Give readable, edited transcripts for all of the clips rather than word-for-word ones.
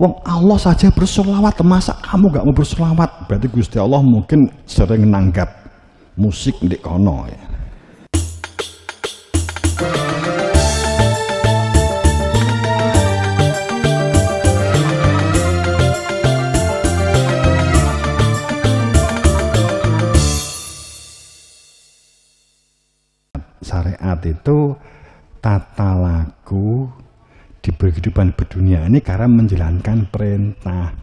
Wong Allah saja bersolawat, masa kamu gak mau bersolawat? Berarti Gusti Allah mungkin sering nanggap musik di kono ya. Syariat itu tata laku di kehidupan berdunia ini karena menjalankan perintah.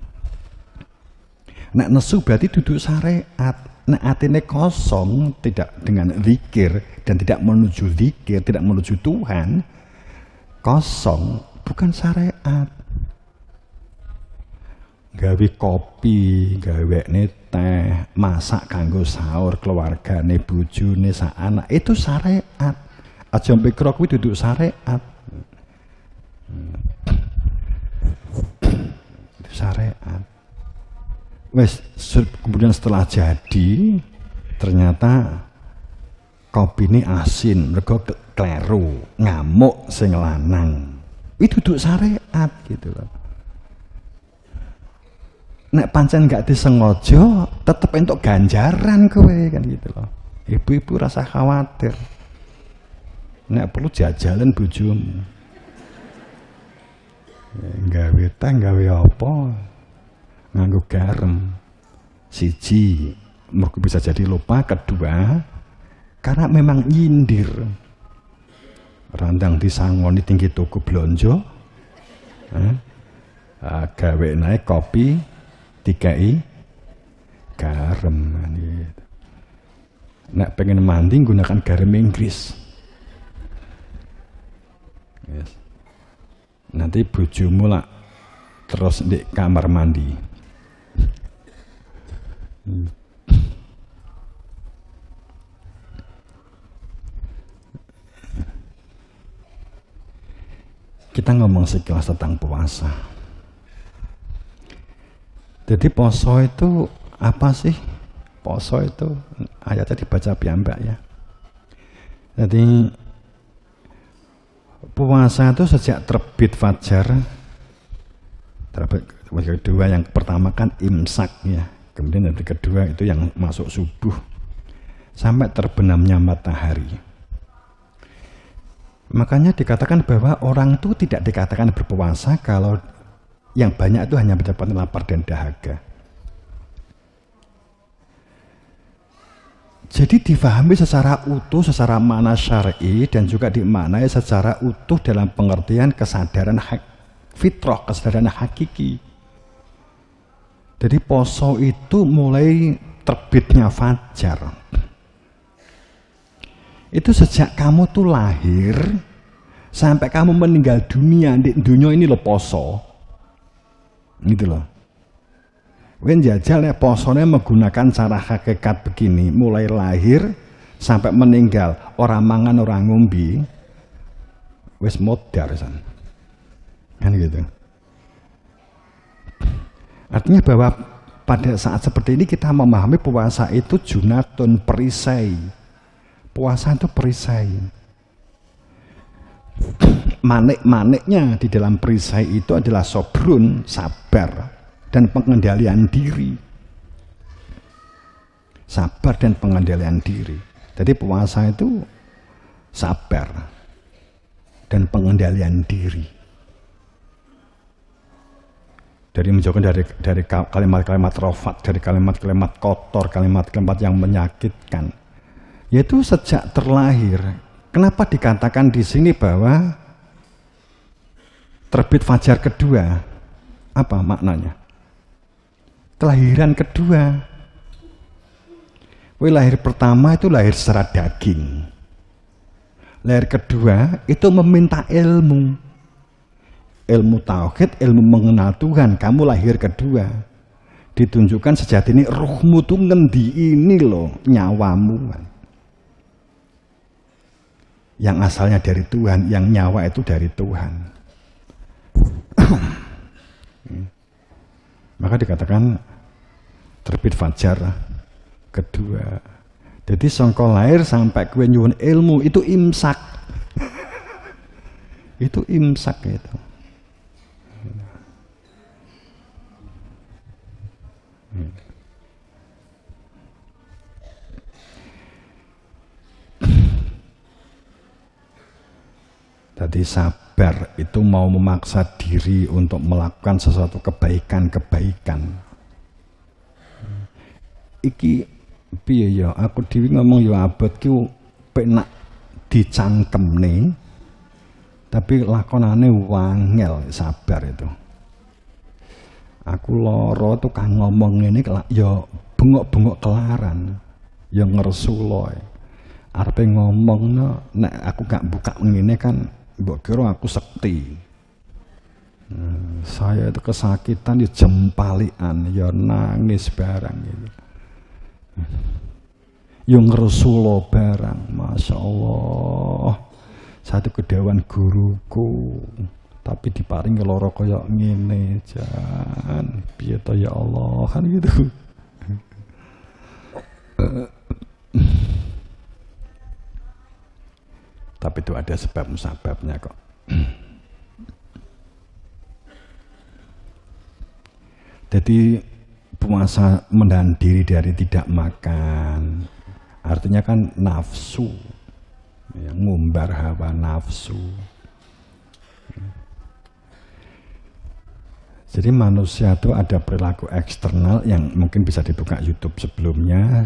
Nek nesu berarti duduk syariat. Nek atine kosong, tidak dengan zikir dan tidak menuju zikir, tidak menuju Tuhan, kosong, bukan syariat. Gawe kopi, gawe teh, masak kanggo sahur keluargane, bojone, sak anak, itu syariat. Aja mikir kuwi duduk syariat. Itu syariat. Wes kemudian setelah jadi ternyata kopi ini asin, mergo kleru, ngamuk sing lanang. Itu duduk syariat gitu loh. Nek pancen gak disengaja, tetep entuk ganjaran kowe kan gitu loh. Ibu-ibu rasa khawatir. Nek perlu jajalan bojomu. Gawe teh, gawe apa? Nganggo garam. Siji, mergo bisa jadi lupa. Kedua, karena memang nyindir. Randang disangoni tinggi tuku blonjo. Gawe naik kopi. Dikai garam gitu. Nek pengen mandi gunakan garam Inggris. Yes. Nanti bojomu lah terus di kamar mandi. Kita ngomong sekilas tentang puasa. Jadi poso itu apa sih? Poso itu ayatnya dibaca piyambak ya. Jadi puasa itu sejak terbit fajar, terbit kedua, yang pertama kan imsak ya, kemudian yang kedua itu yang masuk subuh sampai terbenamnya matahari. Makanya dikatakan bahwa orang itu tidak dikatakan berpuasa kalau yang banyak itu hanya mendapatkan lapar dan dahaga. Jadi difahami secara utuh, secara makna syar'i, dan juga dimaknai secara utuh dalam pengertian kesadaran fitrah, kesadaran hakiki. Jadi poso itu mulai terbitnya fajar. Itu sejak kamu tuh lahir sampai kamu meninggal dunia, di dunia ini lo poso. Gitu loh. Wen jajal ya posone menggunakan cara hakikat begini, mulai lahir sampai meninggal, orang mangan orang ngombe, wes modar kan gitu. Artinya bahwa pada saat seperti ini kita memahami puasa itu junatun, perisai. Puasa itu perisai. Manik-maniknya di dalam perisai itu adalah sobrun, sabar, dan pengendalian diri. Sabar dan pengendalian diri. Jadi puasa itu sabar dan pengendalian diri. Dari menjauhkan dari kalimat-kalimat rofat, dari kalimat-kalimat kotor, kalimat-kalimat yang menyakitkan. Yaitu sejak terlahir. Kenapa dikatakan di sini bahwa terbit fajar kedua? Apa maknanya? Kelahiran kedua. Lahir pertama itu lahir secara daging. Lahir kedua itu meminta ilmu. Ilmu tauhid, ilmu mengenal Tuhan. Kamu lahir kedua. Ditunjukkan sejati ini ruhmu tuh ngendi ini loh, nyawamu. Yang asalnya dari Tuhan, yang nyawa itu dari Tuhan. Maka dikatakan terbit fajar kedua. Jadi sangka lahir sampai kowe nyuwun ilmu itu imsak. Itu imsak itu. Jadi sabar itu mau memaksa diri untuk melakukan sesuatu kebaikan-kebaikan. Iki piye ya, aku dhewe ngomong ya abot ki penak dicangkemne, tapi lakonane wangel sabar itu. Aku loro tuh kan ngomong ngene ya bengok-bengok kelaran, ya ngersula. Arepe ngomongno nek aku gak buka ngene kan mbok kira aku sekti. Saya itu kesakitan ya jempalian, ya nangis barang gitu. Yang ngersula barang, Masya Allah. Satu kedewan guruku, tapi diparingi loro kaya ngene, jan piye to ya Allah kan gitu. Tapi itu ada sebab-sebabnya kok. Jadi puasa menahan diri dari tidak makan, artinya kan nafsu, yang ngumbar hawa nafsu. Jadi manusia itu ada perilaku eksternal yang mungkin bisa dibuka YouTube sebelumnya,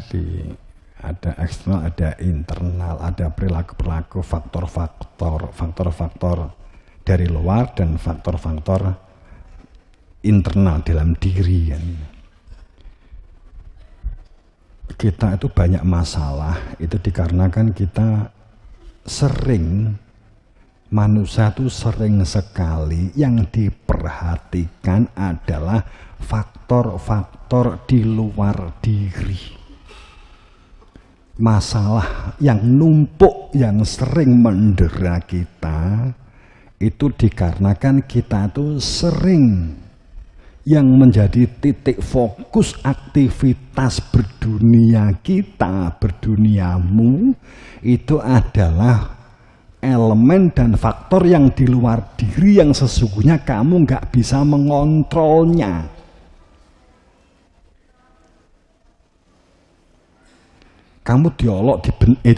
ada eksternal, ada internal, ada perilaku-perilaku, faktor-faktor dari luar dan faktor-faktor internal dalam diri. Kita itu banyak masalah itu dikarenakan kita sering, manusia itu sering sekali yang diperhatikan adalah faktor-faktor di luar diri. Masalah yang numpuk, yang sering mendera kita itu dikarenakan kita itu sering yang menjadi titik fokus aktivitas berdunia kita, berduniamu, itu adalah elemen dan faktor yang di luar diri yang sesungguhnya kamu nggak bisa mengontrolnya. Kamu diolok,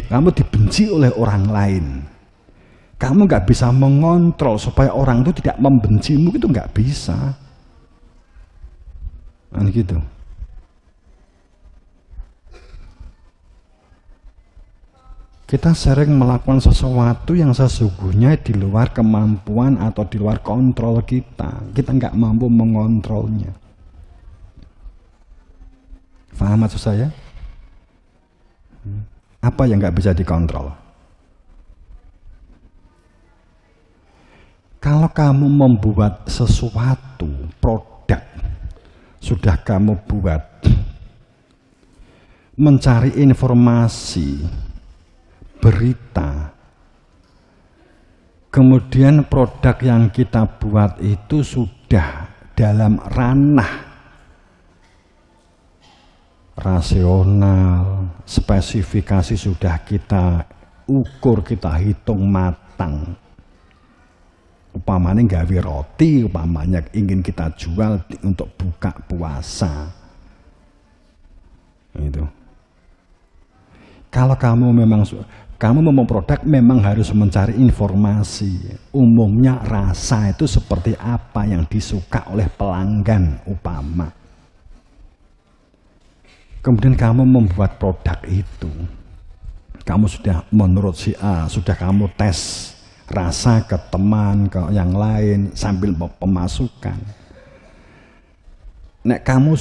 kamu dibenci oleh orang lain. Kamu nggak bisa mengontrol supaya orang itu tidak membencimu, itu nggak bisa. Gitu. Kita sering melakukan sesuatu yang sesungguhnya di luar kemampuan atau di luar kontrol kita. Kita nggak mampu mengontrolnya. Paham maksud saya? Apa yang nggak bisa dikontrol? Kalau kamu membuat sesuatu, produk, sudah kamu buat, mencari informasi, berita, kemudian produk yang kita buat itu sudah dalam ranah rasional, spesifikasi sudah kita ukur, kita hitung matang. Upamanya gawe roti, upamanya ingin kita jual untuk buka puasa. Itu. Kalau kamu memang produk, memang harus mencari informasi. Umumnya rasa itu seperti apa yang disuka oleh pelanggan, upama. Kemudian kamu membuat produk itu. Kamu sudah menurut si A, sudah kamu tes rasa ke teman, ke yang lain sambil pemasukan. Nek kamu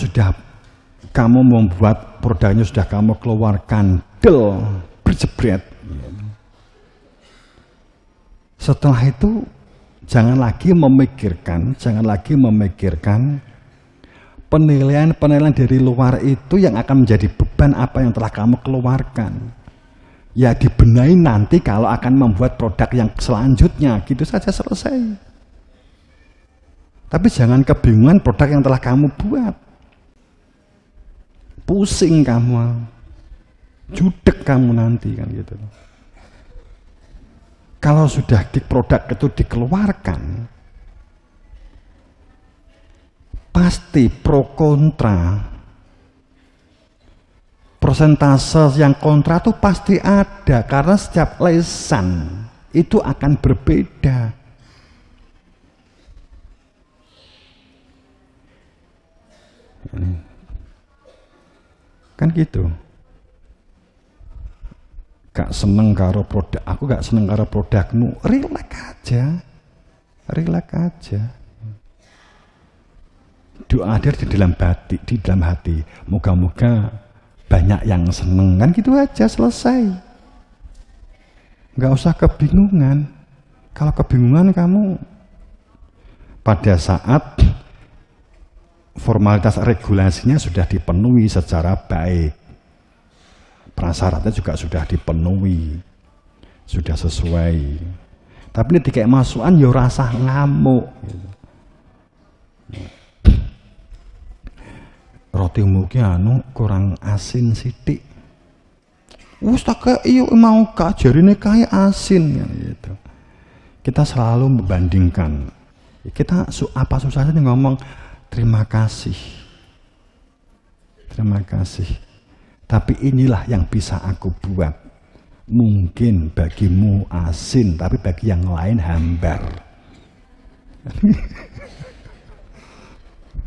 membuat produknya sudah kamu keluarkan berjebret. Setelah itu jangan lagi memikirkan penilaian dari luar itu yang akan menjadi beban apa yang telah kamu keluarkan. Ya dibenahi nanti kalau akan membuat produk yang selanjutnya, gitu saja selesai. Tapi jangan kebingungan produk yang telah kamu buat. Pusing kamu, judek kamu nanti kan gitu. Kalau sudah produk itu dikeluarkan, pasti pro kontra. Persentase yang kontra itu pasti ada, karena setiap lesan itu akan berbeda. Kan gitu. Gak seneng karo produk, aku gak seneng karo produkmu, relax aja. Relax aja. Doa hadir di dalam hati. Moga-moga banyak yang seneng, kan gitu aja, selesai. Gak usah kebingungan. Kalau kebingungan kamu pada saat formalitas regulasinya sudah dipenuhi secara baik, prasyaratnya juga sudah dipenuhi, sudah sesuai. Tapi ini dikayak masukan ya rasa ngamuk gitu. Roti mungkin anu kurang asin sidik, wis tak iyo mau kak jarine kayak asin gitu. Kita selalu membandingkan. Kita apa susahnya ngomong terima kasih. Terima kasih. Tapi inilah yang bisa aku buat. Mungkin bagimu asin, tapi bagi yang lain hambar.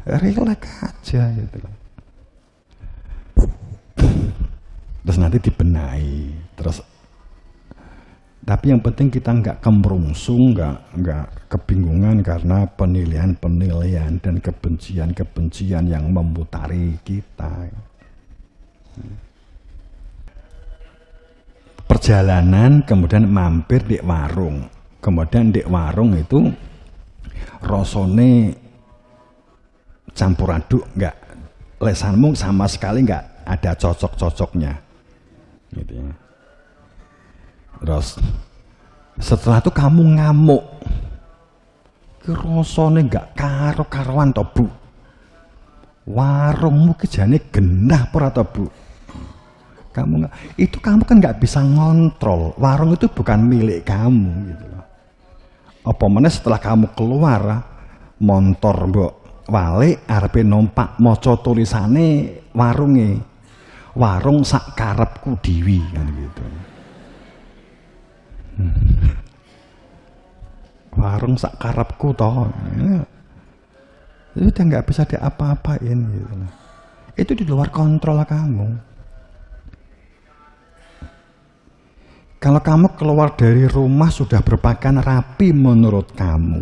Relax aja gitu. Terus nanti dibenahi. Terus tapi yang penting kita nggak kemerungsung, nggak kebingungan karena penilaian dan kebencian yang memutari kita. Perjalanan kemudian mampir di warung. Kemudian di warung itu rasane campur aduk, nggak, lesanmu sama sekali nggak ada cocok-cocoknya. Gitu ya. Terus setelah itu kamu ngamuk, rasane nggak karo-karuan to Bu. Warungmu kejane genah ora to Bu. Itu kamu kan nggak bisa ngontrol. Warung itu bukan milik kamu gitu loh. Apa meneh setelah kamu keluar montor mbok wale arepe numpak maca tulisane warunge. Warung sak karepku dhewe kan gitu. Warung sak karepku toh. Itu udah nggak bisa diapa-apain gitu. Itu di luar kontrol kamu. Kalau kamu keluar dari rumah sudah berpakaian rapi menurut kamu,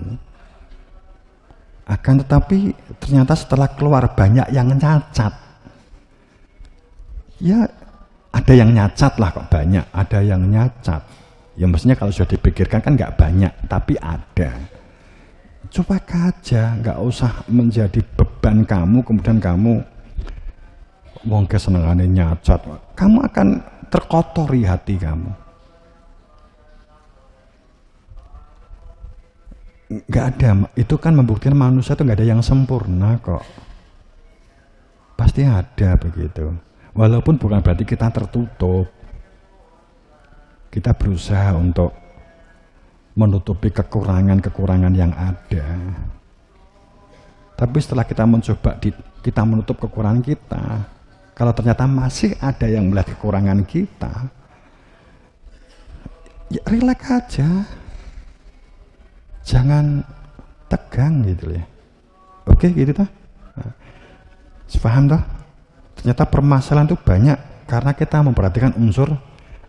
akan tetapi ternyata setelah keluar banyak yang cacat. Ya ada yang nyacat lah kok banyak, ada yang nyacat. Ya mestinya kalau sudah dipikirkan kan nggak banyak, tapi ada. Coba aja, nggak usah menjadi beban kamu, kemudian kamu wong kesenengane nyacat. Kamu akan terkotori hati kamu. Nggak ada, itu kan membuktikan manusia itu nggak ada yang sempurna kok. Pasti ada begitu. Walaupun bukan berarti kita tertutup. Kita berusaha untuk menutupi kekurangan-kekurangan yang ada. Tapi setelah kita mencoba kita menutup kekurangan kita, kalau ternyata masih ada yang melihat kekurangan kita, ya relax aja. Jangan tegang gitu ya. Oke gitu toh. Paham toh? Ternyata permasalahan itu banyak karena kita memperhatikan unsur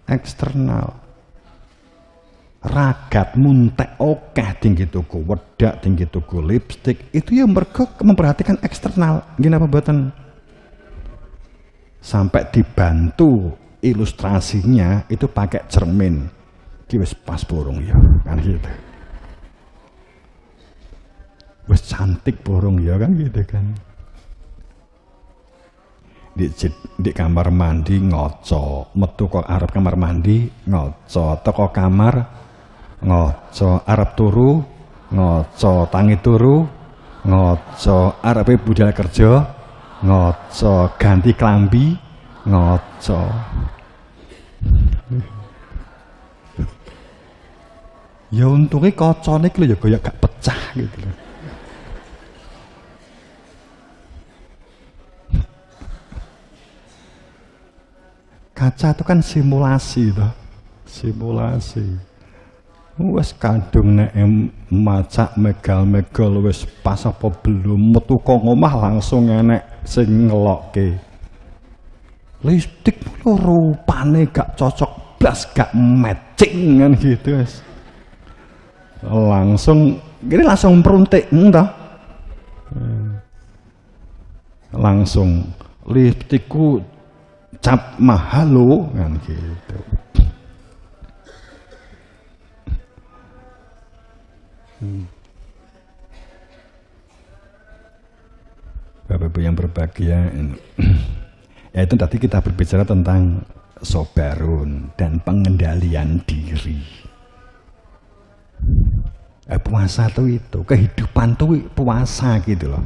eksternal. Ragat muntek okeh tinggi tuku wedak, tinggi tuku lipstik, itu ya mergo memperhatikan eksternal. Gini apa buatan? Sampai dibantu ilustrasinya itu pakai cermin. Ki wis pas borong ya, kan gitu. Wes cantik borong ya kan gitu kan. Di kamar mandi ngoco, metu kok arep kamar mandi ngoco, teko kamar ngoco, arep turu ngoco, tangi turu ngoco, arepe budal kerja ngoco, ganti klambi ngoco. Ya untungnya kocone iki lho ya gak pecah gitu loh. Kaca itu kan simulasi toh. Simulasi. Wes kadung nek macak megal-megal wis pas apa belum metu kok ngomah langsung enek sing ngelokke. Listrik rupane gak cocok blas, gak matching kan gitu wes. Langsung gini langsung meruntik entah. Langsung listrikku cap mahal lo kan gitu. Bapak-ibu yang berbahagia, ya itu tadi kita berbicara tentang sobarun dan pengendalian diri. Puasa itu kehidupan tuh puasa gitu loh.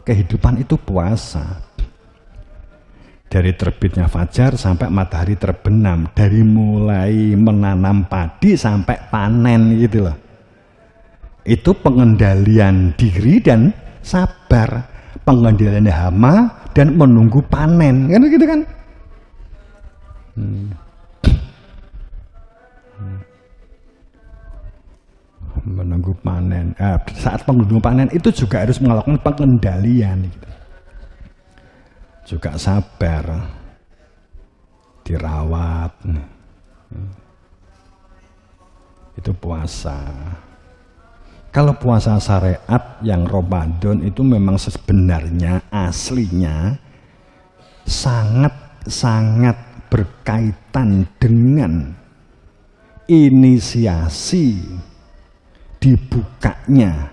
Kehidupan itu puasa. Dari terbitnya fajar sampai matahari terbenam, dari mulai menanam padi sampai panen gitu loh. Itu pengendalian diri dan sabar, pengendalian hama dan menunggu panen, kan gitu kan? Menunggu panen. Saat menunggu panen itu juga harus melakukan pengendalian, gitu. Juga sabar, dirawat. Itu puasa. Kalau puasa syariat yang Ramadan itu memang sebenarnya aslinya sangat berkaitan dengan inisiasi dibukanya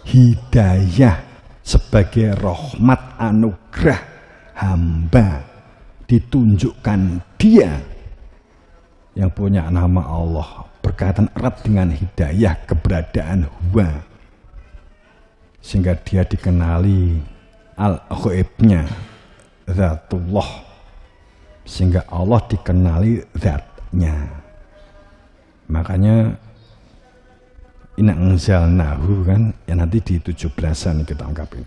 hidayah sebagai rahmat anugerah hamba, ditunjukkan dia yang punya nama Allah berkaitan erat dengan hidayah keberadaan huwa, sehingga dia dikenali al-ghaibnya zatullah, sehingga Allah dikenali zatnya. Makanya inna anzalnahu kan ya, nanti di 17-an kita ungkapin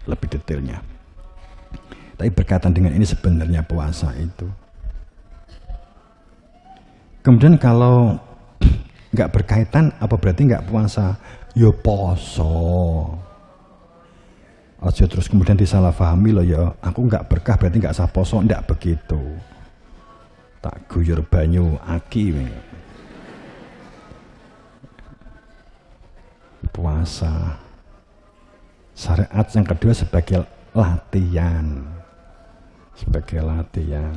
lebih detailnya. Tapi berkaitan dengan ini sebenarnya puasa itu. Kemudian kalau nggak berkaitan, apa berarti nggak puasa? Yo poso. Aja terus kemudian disalahpahami loh ya. Aku nggak berkah berarti nggak sah poso, ndak begitu. Tak guyur banyu aki. Puasa. Syariat yang kedua sebagai latihan. Sebagai latihan.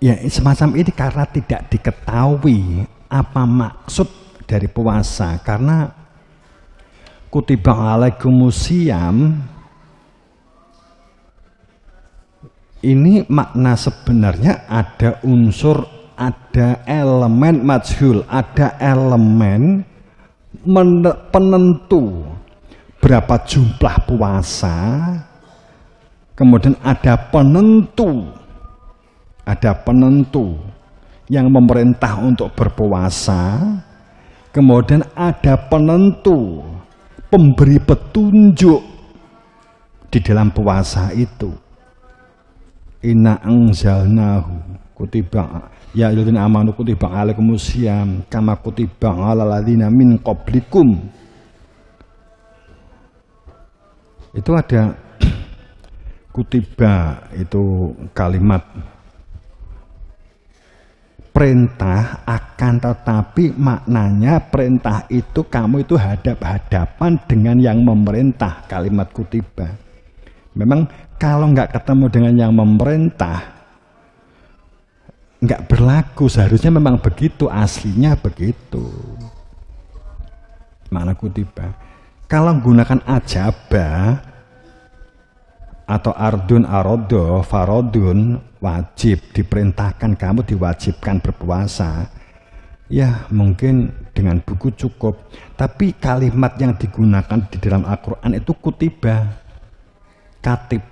Ya semacam ini karena tidak diketahui apa maksud dari puasa, karena kutiba alaikumusiyam ini makna sebenarnya ada unsur, ada elemen majhul, ada elemen penentu berapa jumlah puasa, kemudian ada penentu yang memerintah untuk berpuasa, kemudian ada penentu pemberi petunjuk di dalam puasa itu. Inna anzalnahu kutiba ya ayyuhalladzina amanu kutiba alaikumusiyam kama kutiba alal ladzina min qablikum. Itu ada kutiba, itu kalimat perintah, akan tetapi maknanya perintah itu kamu itu hadap-hadapan dengan yang memerintah, kalimat kutiba. Memang kalau nggak ketemu dengan yang memerintah nggak berlaku, seharusnya memang begitu, aslinya begitu makna kutiba. Kalau menggunakan ajabah atau ardun arodo farodun, wajib, diperintahkan, kamu diwajibkan berpuasa, ya mungkin dengan buku cukup. Tapi kalimat yang digunakan di dalam Al-Quran itu kutiba, katib.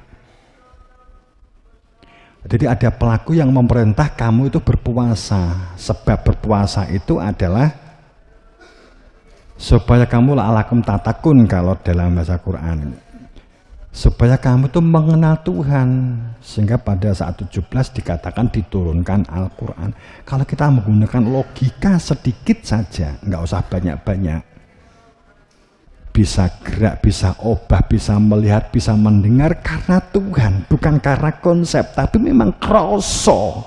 Jadi ada pelaku yang memerintah kamu itu berpuasa. Sebab berpuasa itu adalah supaya kamu la'alakum tatakun kalau dalam bahasa Quran, supaya kamu tuh mengenal Tuhan, sehingga pada saat 17 dikatakan diturunkan Al-Quran. Kalau kita menggunakan logika sedikit saja, nggak usah banyak-banyak, bisa gerak, bisa obah, bisa melihat, bisa mendengar karena Tuhan, bukan karena konsep, tapi memang kroso.